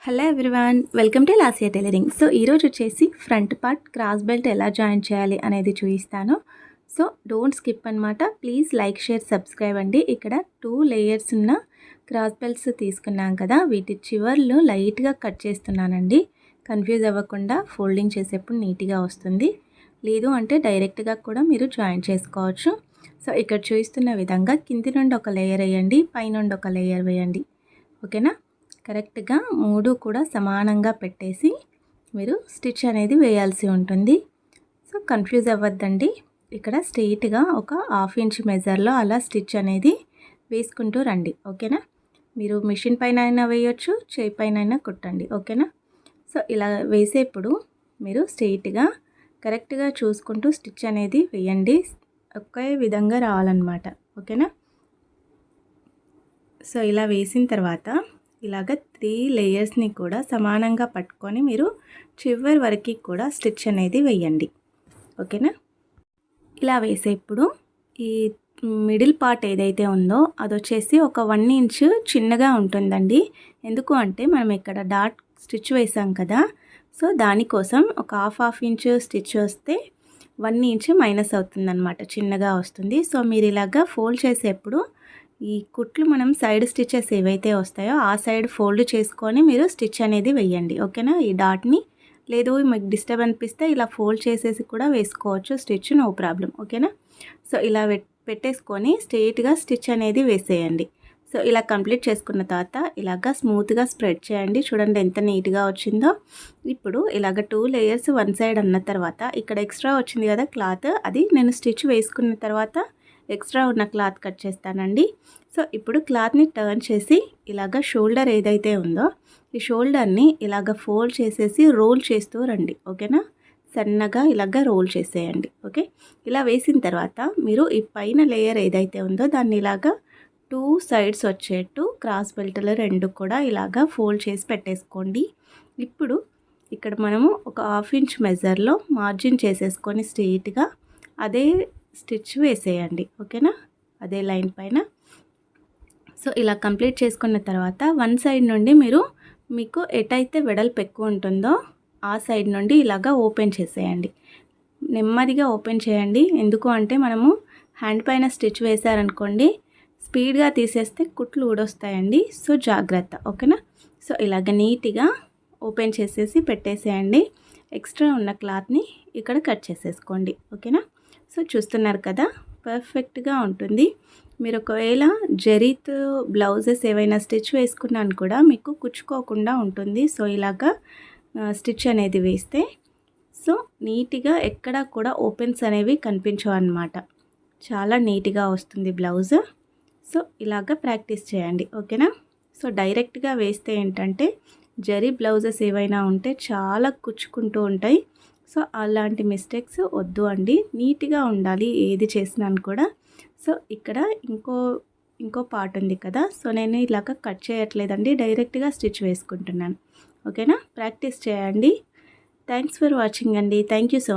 Hello everyone, welcome to Lasya tailoring. So ఈరోజు వచ్చేసి front part cross belt ఎలా join చేయాలి అనేది చూపిస్తాను. సో డోంట్ స్కిప్ అనమాట. ప్లీజ్ లైక్, షేర్, సబ్స్క్రైబ్ అండి. ఇక్కడ 2 లేయర్స్ ఉన్న క్రాస్ బెల్ట్స్ తీసుకున్నాం కదా, వీటి చివర్లు లైట్గా కట్ చేస్తున్నానండి. కన్ఫ్యూజ్ అవ్వకుండా ఫోల్డింగ్ చేసేప్పుడు నీట్గా వస్తుంది. లేదు అంటే డైరెక్ట్గా కూడా మీరు జాయిన్ చేసుకోవచ్చు. సో ఇక్కడ చూపిస్తున్న విధంగా కింది నుండి ఒక లేయర్ వేయండి, పైనుండి ఒక లేయర్ వేయండి. ఓకేనా? కరెక్ట్గా 3 కూడా సమానంగా పెట్టేసి మీరు స్టిచ్ అనేది వేయాల్సి ఉంటుంది. సో కన్ఫ్యూజ్ అవ్వద్దండి. ఇక్కడ స్ట్రెయిట్గా ఒక 1/2 ఇంచ్ మెజర్లో అలా స్టిచ్ అనేది వేసుకుంటూ రండి. ఓకేనా? మీరు మిషన్ పైన అయినా వేయొచ్చు, చేయి పైన అయినా కుట్టండి. ఓకేనా? సో ఇలా వేసేప్పుడు మీరు స్ట్రెయిట్గా కరెక్ట్గా చూసుకుంటూ స్టిచ్ అనేది వేయండి. ఒకే విధంగా రావాలన్నమాట. ఓకేనా? సో ఇలా వేసిన తర్వాత ఇలాగ 3 లేయర్స్ని కూడా సమానంగా పట్టుకొని మీరు చివరి వరకు కూడా స్టిచ్ అనేది వేయండి. ఓకేనా? ఇలా వేసేప్పుడు ఈ మిడిల్ పార్ట్ ఏదైతే ఉందో అది వచ్చేసి ఒక 1 ఇంచ్ చిన్నగా ఉంటుందండి. ఎందుకు అంటే మనం ఇక్కడ డాట్ స్టిచ్ వేసాం కదా, సో దానికోసం ఒక హాఫ్ ఇంచ్ స్టిచ్ వస్తే 1 ఇంచ్ మైనస్ అవుతుందన్నమాట, చిన్నగా వస్తుంది. సో మీరు ఇలాగా ఫోల్డ్ చేసేప్పుడు ఈ కుట్లు మనం సైడ్ స్టిచెస్ ఏవైతే వస్తాయో ఆ సైడ్ ఫోల్డ్ చేసుకొని మీరు స్టిచ్ అనేది వేయండి. ఓకేనా? ఈ డాట్ని లేదు మీకు డిస్టర్బ్ అనిపిస్తే ఇలా ఫోల్డ్ చేసేసి కూడా వేసుకోవచ్చు స్టిచ్, నో ప్రాబ్లం. ఓకేనా? సో ఇలా పెట్టేసుకొని స్ట్రెయిట్గా స్టిచ్ అనేది వేసేయండి. సో ఇలా కంప్లీట్ చేసుకున్న తర్వాత ఇలాగ స్మూత్గా స్ప్రెడ్ చేయండి. చూడండి ఎంత నీట్గా వచ్చిందో. ఇప్పుడు ఇలాగ 2 లేయర్స్ వన్ సైడ్ అన్న తర్వాత ఇక్కడ ఎక్స్ట్రా వచ్చింది కదా క్లాత్, అది నేను స్టిచ్ వేసుకున్న తర్వాత ఎక్స్ట్రా ఉన్న క్లాత్ కట్ చేస్తానండి. సో ఇప్పుడు క్లాత్ని టర్న్ చేసి ఇలాగ షోల్డర్ ఏదైతే ఉందో ఈ షోల్డర్ని ఇలాగ ఫోల్డ్ చేసేసి రోల్ చేస్తూ రండి. ఓకేనా? సన్నగా ఇలాగ రోల్ చేసేయండి. ఓకే? ఇలా వేసిన తర్వాత మీరు ఈ పైన లేయర్ ఏదైతే ఉందో దాన్ని ఇలాగ 2 సైడ్స్ వచ్చేట్టు క్రాస్ బెల్ట్లు 2 కూడా ఇలాగ ఫోల్డ్ చేసి పెట్టేసుకోండి. ఇప్పుడు ఇక్కడ మనము ఒక 1/2 ఇంచ్ మెజర్లో మార్జిన్ చేసేసుకొని స్ట్రెయిట్గా అదే స్టిచ్ వేసేయండి. ఓకేనా? అదే లైన్ పైన. సో ఇలా కంప్లీట్ చేసుకున్న తర్వాత వన్ సైడ్ నుండి మీరు మీకు ఎటైతే వెడల్పు ఎక్కువ ఉంటుందో ఆ సైడ్ నుండి ఇలాగా ఓపెన్ చేసేయండి. నెమ్మదిగా ఓపెన్ చేయండి. ఎందుకు అంటే మనము హ్యాండ్ పైన స్టిచ్ వేసారనుకోండి, స్పీడ్గా తీసేస్తే కుట్లు ఊడొస్తాయండి. సో జాగ్రత్త. ఓకేనా? సో ఇలాగ నీట్గా ఓపెన్ చేసేసి పెట్టేసేయండి. ఎక్స్ట్రా ఉన్న క్లాత్ని ఇక్కడ కట్ చేసేసుకోండి. ఓకేనా? సో చూస్తున్నారు కదా, పర్ఫెక్ట్గా ఉంటుంది. మీరు ఒకవేళ జరీతో బ్లౌజెస్ ఏవైనా స్టిచ్ వేసుకున్నాను కూడా మీకు కుచ్చుకోకుండా ఉంటుంది. సో ఇలాగా స్టిచ్ అనేది వేస్తే సో నీట్గా ఎక్కడా కూడా ఓపెన్స్ అనేవి కనిపించవు అన్నమాట. చాలా నీట్గా వస్తుంది బ్లౌజ్. సో ఇలాగా ప్రాక్టీస్ చేయండి. ఓకేనా? సో డైరెక్ట్గా వేస్తే ఏంటంటే జరీ బ్లౌజెస్ ఏవైనా ఉంటే చాలా కుచ్చుకుంటూ ఉంటాయి. సో అలాంటి మిస్టేక్స్ వద్దు అండి. నీట్గా ఉండాలి ఏది చేసినాను కూడా. సో ఇక్కడ ఇంకో పార్ట్ ఉంది కదా, సో నేను ఇలాగ కట్ చేయట్లేదండి, డైరెక్ట్గా స్టిచ్ వేసుకుంటున్నాను. ఓకేనా? ప్రాక్టీస్ చేయండి. థ్యాంక్స్ ఫర్ వాచింగ్ అండి. Thank you so much.